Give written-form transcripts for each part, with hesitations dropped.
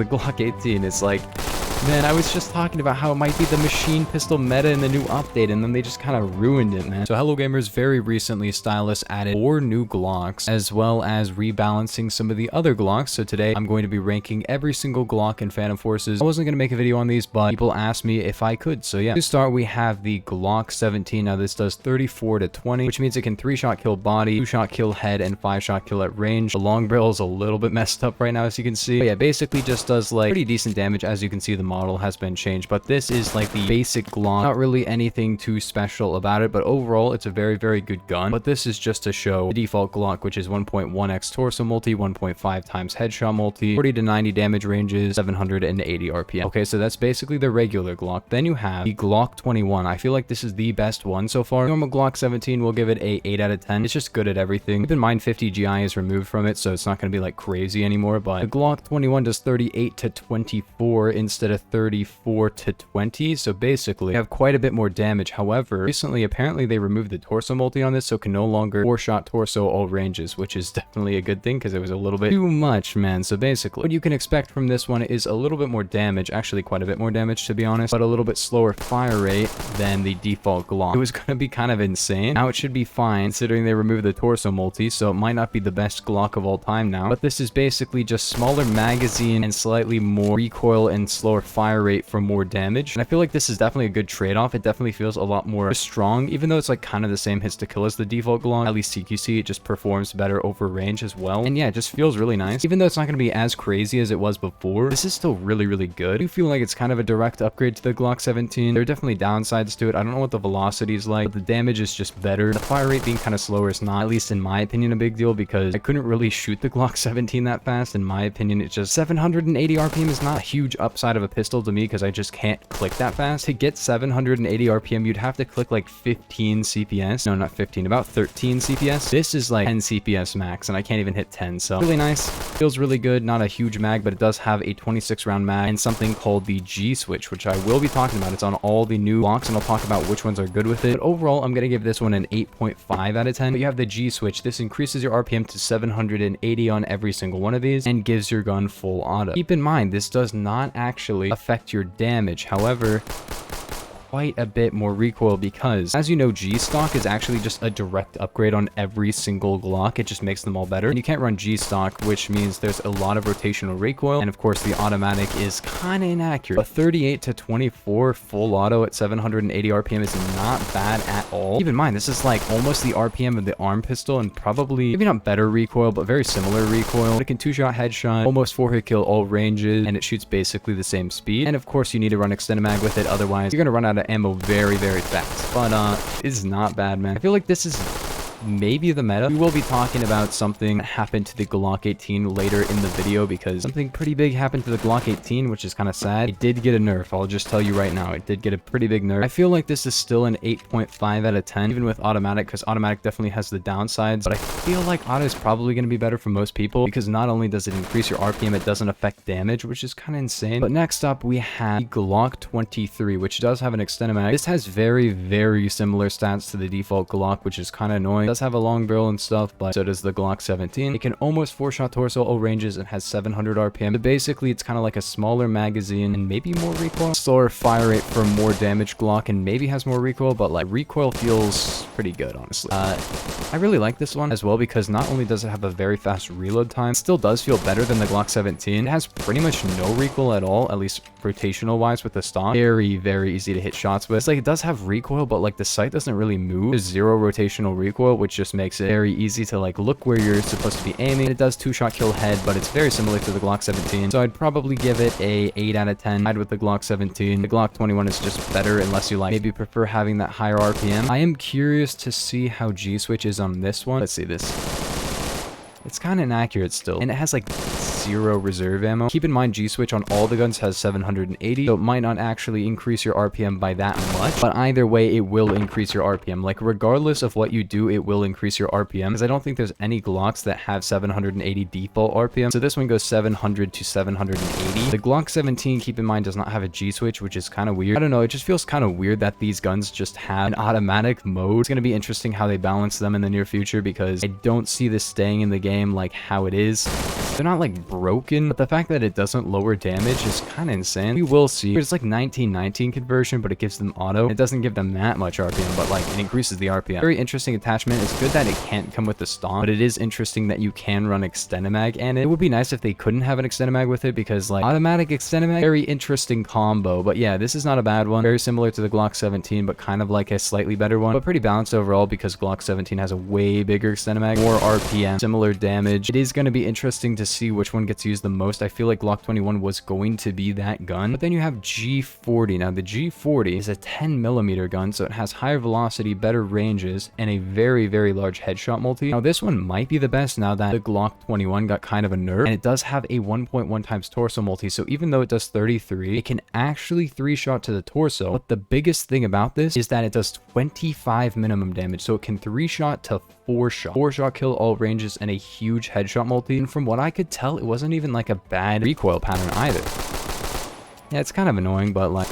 The Glock 18 is like, man, I was just talking about how it might be the machine pistol meta in the new update, and then they just kind of ruined it, man. So hello gamers, very recently Stylis added 4 new Glocks, as well as rebalancing some of the other Glocks. So today I'm going to be ranking every single Glock in Phantom Forces. I wasn't going to make a video on these, but people asked me if I could. So yeah, to start we have the Glock 17. Now this does 34 to 20, which means it can 3-shot kill body, 2-shot kill head, and 5-shot kill at range. The long barrel is a little bit messed up right now, as you can see. But yeah, basically just does like pretty decent damage. As you can see, the model has been changed, but this is like the basic Glock. Not really anything too special about it, but overall it's a very, very good gun. But this is just to show the default Glock, which is 1.1x torso multi, 1.5 times headshot multi, 40 to 90 damage ranges, 780 RPM. Okay, so that's basically the regular Glock. Then you have the Glock 21. I feel like this is the best one so far. Normal Glock 17 will give it a 8 out of 10. It's just good at everything. Keep in mind 50 GI is removed from it, so it's not going to be like crazy anymore, but the Glock 21 does 38 to 24 instead of 34 to 20, so basically you have quite a bit more damage. However, recently apparently they removed the torso multi on this, so it can no longer 4-shot torso all ranges, which is definitely a good thing because it was a little bit too much, man. So basically what you can expect from this one is a little bit more damage, actually quite a bit more damage to be honest, but a little bit slower fire rate than the default Glock. It was going to be kind of insane. Now it should be fine considering they removed the torso multi, so it might not be the best Glock of all time now, but this is basically just smaller magazine and slightly more recoil and slower fire rate for more damage. And I feel like this is definitely a good trade-off. It definitely feels a lot more strong, even though it's like kind of the same hits to kill as the default Glock. At least CQC, it just performs better over range as well. And yeah, it just feels really nice. Even though it's not going to be as crazy as it was before, this is still really, really good. I do feel like it's kind of a direct upgrade to the Glock 17. There are definitely downsides to it. I don't know what the velocity is like, but the damage is just better. The fire rate being kind of slower is not, at least in my opinion, a big deal because I couldn't really shoot the Glock 17 that fast. In my opinion, it's just 780 RPM is not a huge upside of a pistol to me because I just can't click that fast. To get 780 RPM, you'd have to click like 15 CPS. No, not 15, about 13 CPS. This is like 10 CPS max, and I can't even hit 10, so really nice. Feels really good. Not a huge mag, but it does have a 26 round mag and something called the G switch, which I will be talking about. It's on all the new blocks, and I'll talk about which ones are good with it. But overall, I'm going to give this one an 8.5 out of 10. But you have the G switch. This increases your RPM to 780 on every single one of these and gives your gun full auto. Keep in mind, this does not actually affect your damage. However, quite a bit more recoil because, as you know, G-Stock is actually just a direct upgrade on every single Glock. It just makes them all better. And you can't run G-Stock, which means there's a lot of rotational recoil. And of course, the automatic is kind of inaccurate. But 38 to 24 full auto at 780 RPM is not bad at all. Keep in mind, this is like almost the RPM of the ARM pistol and probably, maybe not better recoil, but very similar recoil. It can 2-shot headshot, almost 4-hit kill all ranges, and it shoots basically the same speed. And of course, you need to run extended mag with it. Otherwise, you're going to run out of ammo very, very fast. But it's not bad, man. I feel like this is maybe the meta. We will be talking about something that happened to the Glock 18 later in the video because something pretty big happened to the Glock 18, which is kind of sad. It did get a nerf. I'll just tell you right now, it did get a pretty big nerf. I feel like this is still an 8.5 out of 10, even with automatic, because automatic definitely has the downsides, but I feel like auto is probably going to be better for most people because not only does it increase your RPM, it doesn't affect damage, which is kind of insane. But next up, we have the Glock 23, which does have an extended mag. This has very, very similar stats to the default Glock, which is kind of annoying. It does have a long barrel and stuff, but so does the Glock 17. It can almost 4-shot torso all ranges and has 700 RPM. But basically, it's kind of like a smaller magazine and maybe more recoil. Slower fire rate for more damage Glock and maybe has more recoil, but like recoil feels pretty good, honestly. I really like this one as well because not only does it have a very fast reload time, it still does feel better than the Glock 17. It has pretty much no recoil at all, at least rotational wise with the stock. Very, very easy to hit shots with. It's like it does have recoil, but like the sight doesn't really move. There's 0 rotational recoil, which just makes it very easy to like look where you're supposed to be aiming. It does 2-shot kill head, but it's very similar to the Glock 17. So I'd probably give it a 8 out of 10. I'd with the Glock 17. The Glock 21 is just better unless you like maybe prefer having that higher RPM. I am curious to see how G-Switch is on this one. Let's see this. It's kind of inaccurate still, and it has like 0 reserve ammo. Keep in mind, G-Switch on all the guns has 780, so it might not actually increase your RPM by that much, but either way, it will increase your RPM. Like, regardless of what you do, it will increase your RPM, because I don't think there's any Glocks that have 780 default RPM, so this one goes 700 to 780. The Glock 17, keep in mind, does not have a G-Switch, which is kind of weird. I don't know, it just feels kind of weird that these guns just have an automatic mode. It's going to be interesting how they balance them in the near future, because I don't see this staying in the game like how it is. They're not like broken, but the fact that it doesn't lower damage is kind of insane. We will see. There's like 1919 conversion, but it gives them auto. It doesn't give them that much RPM, but like it increases the RPM. Very interesting attachment. It's good that it can't come with the stomp, but it is interesting that you can run Extendamag, and it would be nice if they couldn't have an Extendamag with it, because like automatic Extendamag, very interesting combo. But yeah, this is not a bad one. Very similar to the Glock 17, but kind of like a slightly better one, but pretty balanced overall because Glock 17 has a way bigger Extendamag, more RPM, similar damage. It is going to be interesting to see which one gets used the most. I feel like Glock 21 was going to be that gun, but then you have G40. Now the G40 is a 10mm gun, so it has higher velocity, better ranges, and a very, very large headshot multi. Now this one might be the best now that the Glock 21 got kind of a nerf, and it does have a 1.1 times torso multi, so even though it does 33, it can actually 3-shot to the torso. But the biggest thing about this is that it does 25 minimum damage, so it can 3-shot to 4-shot. 4-shot kill all ranges and a huge headshot multi, and from what I could tell, it wasn't even like a bad recoil pattern either. Yeah, it's kind of annoying, but like,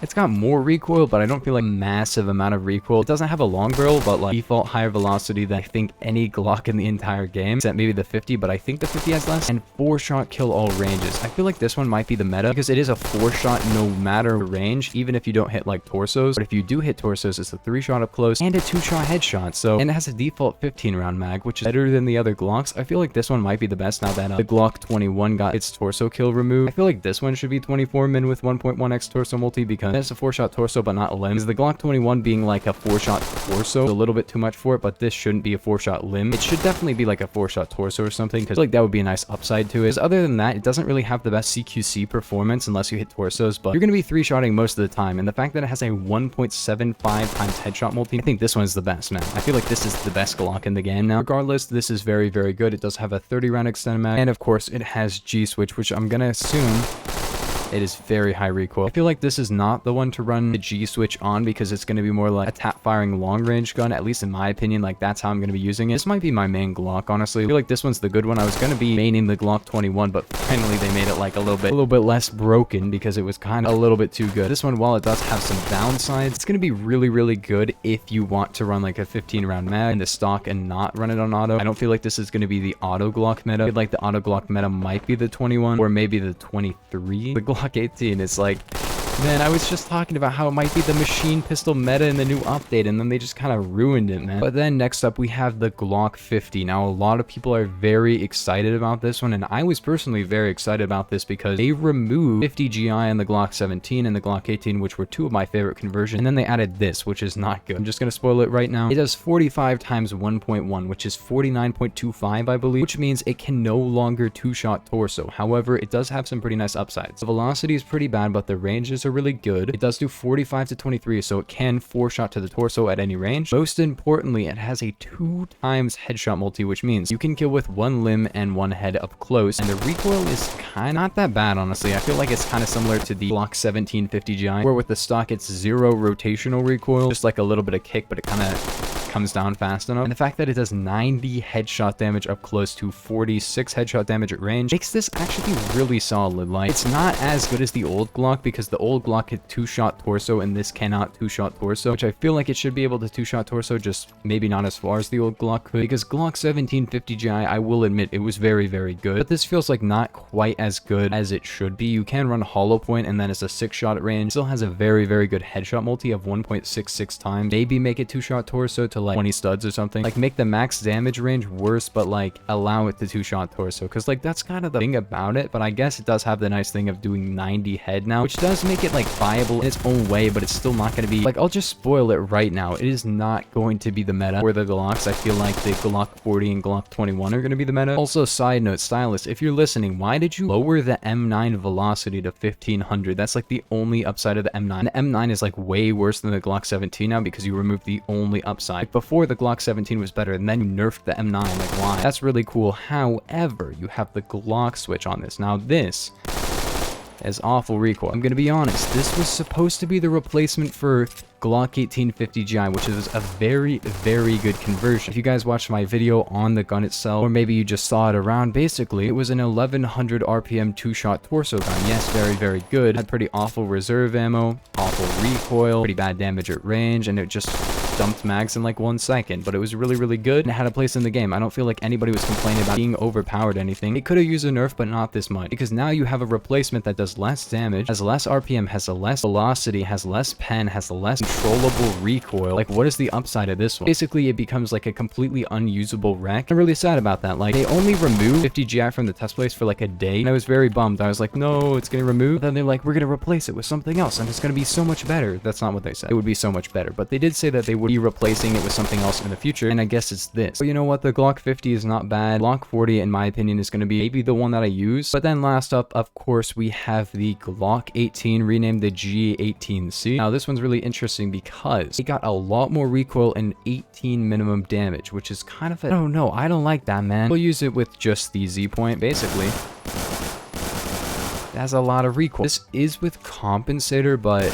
it's got more recoil, but I don't feel like a massive amount of recoil. It doesn't have a long barrel, but like default higher velocity than I think any Glock in the entire game, except maybe the 50, but I think the 50 has less, and 4-shot kill all ranges. I feel like this one might be the meta because it is a 4-shot no matter range, even if you don't hit like torsos. But if you do hit torsos, it's a 3-shot up close and a 2-shot headshot. So, and it has a default 15-round mag, which is better than the other Glocks. I feel like this one might be the best now that the Glock 21 got its torso kill removed. I feel like this one should be 24 min with 1.1x torso multi because it's a 4-shot torso but not limb. Is the Glock 21 being like a 4-shot torso a little bit too much for it, but this shouldn't be a 4-shot limb. It should definitely be like a 4-shot torso or something, because like that would be a nice upside to it. Because other than that, it doesn't really have the best CQC performance unless you hit torsos, but you're going to be 3-shotting most of the time, and the fact that it has a 1.75 times headshot multi, I think this one is the best, man. I feel like this is the best Glock in the game now. Regardless, this is very, very good. It does have a 30-round extended mag, and of course it has G-switch, which I'm gonna assume it is very high recoil. I feel like this is not the one to run the G-switch on because it's going to be more like a tap-firing long-range gun, at least in my opinion. Like, that's how I'm going to be using it. This might be my main Glock, honestly. I feel like this one's the good one. I was going to be maining the Glock 21, but finally they made it like a little bit less broken because it was kind of a little bit too good. This one, while it does have some downsides, it's going to be really, really good if you want to run like a 15-round mag in the stock and not run it on auto. I don't feel like this is going to be the auto Glock meta. I feel like the auto Glock meta might be the 21 or maybe the 23. The Glock 18 is like, man, I was just talking about how it might be the machine pistol meta in the new update, and then they just kind of ruined it, man. But then next up, we have the Glock 50. Now, a lot of people are very excited about this one, and I was personally very excited about this because they removed 50 GI on the Glock 17 and the Glock 18, which were two of my favorite conversions, and then they added this, which is not good. I'm just going to spoil it right now. It does 45 times 1.1, which is 49.25, I believe, which means it can no longer 2-shot torso. However, it does have some pretty nice upsides. The velocity is pretty bad, but the ranges are really good. It does do 45 to 23, so it can 4-shot to the torso at any range. Most importantly, it has a 2 times headshot multi, which means you can kill with 1 limb and 1 head up close, and the recoil is kind of not that bad, honestly. I feel like it's kind of similar to the Glock 17 50 GI, where with the stock it's 0 rotational recoil, just like a little bit of kick, but it kind of comes down fast enough. And the fact that it does 90 headshot damage up close to 46 headshot damage at range makes this actually really solid. Like, it's not as good as the old Glock because the old Glock hit 2-shot torso and this cannot 2-shot torso, which I feel like it should be able to 2-shot torso, just maybe not as far as the old Glock could, because Glock 17 50 GI, I will admit, it was very, very good, but this feels like not quite as good as it should be. You can run hollow point, and then it's a 6-shot at range. It still has a very, very good headshot multi of 1.66 times. Maybe make it 2-shot torso to like 20 studs or something. Like, make the max damage range worse, but like allow it to 2-shot torso, because like that's kind of the thing about it. But I guess it does have the nice thing of doing 90 head now, which does make it like viable in its own way, but it's still not going to be like, I'll just spoil it right now, it is not going to be the meta for the Glocks. I feel like the Glock 40 and Glock 21 are going to be the meta. Also, side note, stylist, if you're listening, why did you lower the M9 velocity to 1500? That's like the only upside of the M9. The M9 is like way worse than the Glock 17 now because you removed the only upside. Like, before, the Glock 17 was better, and then you nerfed the M9. Like, why? That's really cool. However, you have the Glock switch on this. Now, this is awful recoil. I'm gonna be honest, this was supposed to be the replacement for Glock 1850 GI, which is a very, very good conversion. If you guys watched my video on the gun itself, or maybe you just saw it around, basically, it was an 1100 RPM 2-shot torso gun. Yes, very, very good. Had pretty awful reserve ammo, awful recoil, pretty bad damage at range, and it just just dumped mags in like 1 second, but it was really, really good and it had a place in the game. I don't feel like anybody was complaining about being overpowered or anything. It could have used a nerf, but not this much, because now you have a replacement that does less damage, has less RPM, has a less velocity, has less pen, has less controllable recoil. Like, what is the upside of this one? Basically, it becomes like a completely unusable wreck. I'm really sad about that. Like, they only removed 50 GI from the test place for like a day, and I was very bummed. I was like, no, it's getting removed. But then they're like, we're gonna replace it with something else, and it's gonna be so much better. That's not what they said. It would be so much better, but they did say that they would be replacing it with something else in the future, and I guess it's this. But you know what? The Glock 50 is not bad. Glock 40, in my opinion, is gonna be maybe the one that I use. But then last up, of course, we have the Glock 18, renamed the G18C. Now, this one's really interesting because it got a lot more recoil and 18 minimum damage, which is kind of I don't know. I don't like that, man. We'll use it with just the Z point, basically. It has a lot of recoil. This is with compensator, but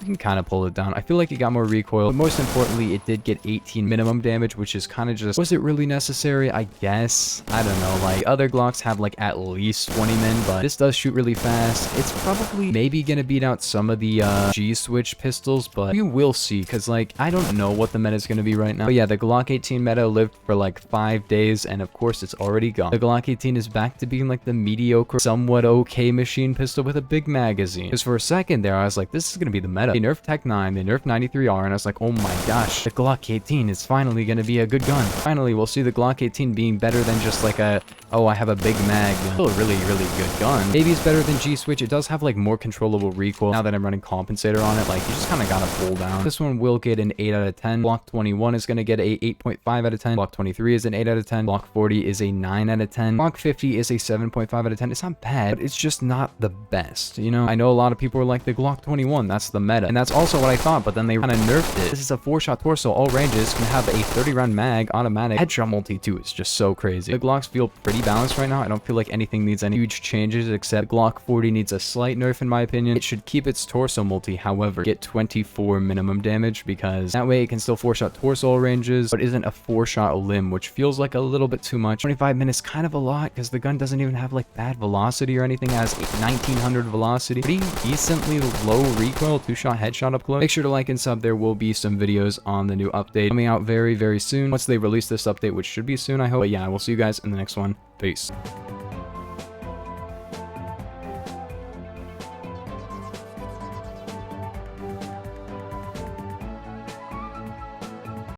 you can kind of pull it down. I feel like it got more recoil, but most importantly, it did get 18 minimum damage, which is kind of just, was it really necessary? I guess. I don't know. Like, other Glocks have like at least 20 min, but this does shoot really fast. It's probably maybe gonna beat out some of the G-switch pistols, but we will see, because like, I don't know what the meta is gonna be right now. But yeah, the Glock 18 meta lived for like 5 days, and of course, it's already gone. The Glock 18 is back to being like the mediocre, somewhat okay machine pistol with a big magazine. Because for a second there, I was like, this is gonna be the meta. They nerfed Tech 9, they nerfed 93R, and I was like, oh my gosh, the Glock 18 is finally gonna be a good gun. Finally, we'll see the Glock 18 being better than just like a, oh, I have a big mag. Still a really, really good gun. Maybe it's better than G-switch. It does have like more controllable recoil. Now that I'm running compensator on it, like, you just kind of gotta pull down. This one will get an 8 out of 10. Glock 21 is gonna get a 8.5 out of 10. Glock 23 is an 8 out of 10. Glock 40 is a 9 out of 10. Glock 50 is a 7.5 out of 10. It's not bad, but it's just not the best, you know? I know a lot of people are like, the Glock 21, that's the meta, and that's also what I thought, but then they kind of nerfed it. This is a 4-shot torso, all ranges, can have a 30-round mag, automatic. Headshot multi too is just so crazy. The Glocks feel pretty balanced right now. I don't feel like anything needs any huge changes, except Glock 40 needs a slight nerf in my opinion. It should keep its torso multi, however, get 24 minimum damage, because that way it can still 4-shot torso all ranges, but isn't a 4-shot limb, which feels like a little bit too much. 25 minutes kind of a lot, because the gun doesn't even have like bad velocity or anything. It has 1900 velocity, pretty decently low recoil, 2-shot headshot up close. Make sure to like and sub. There will be some videos on the new update coming out very, very soon once they release this update, which should be soon, I hope. But yeah, I will see you guys in the next one. Peace.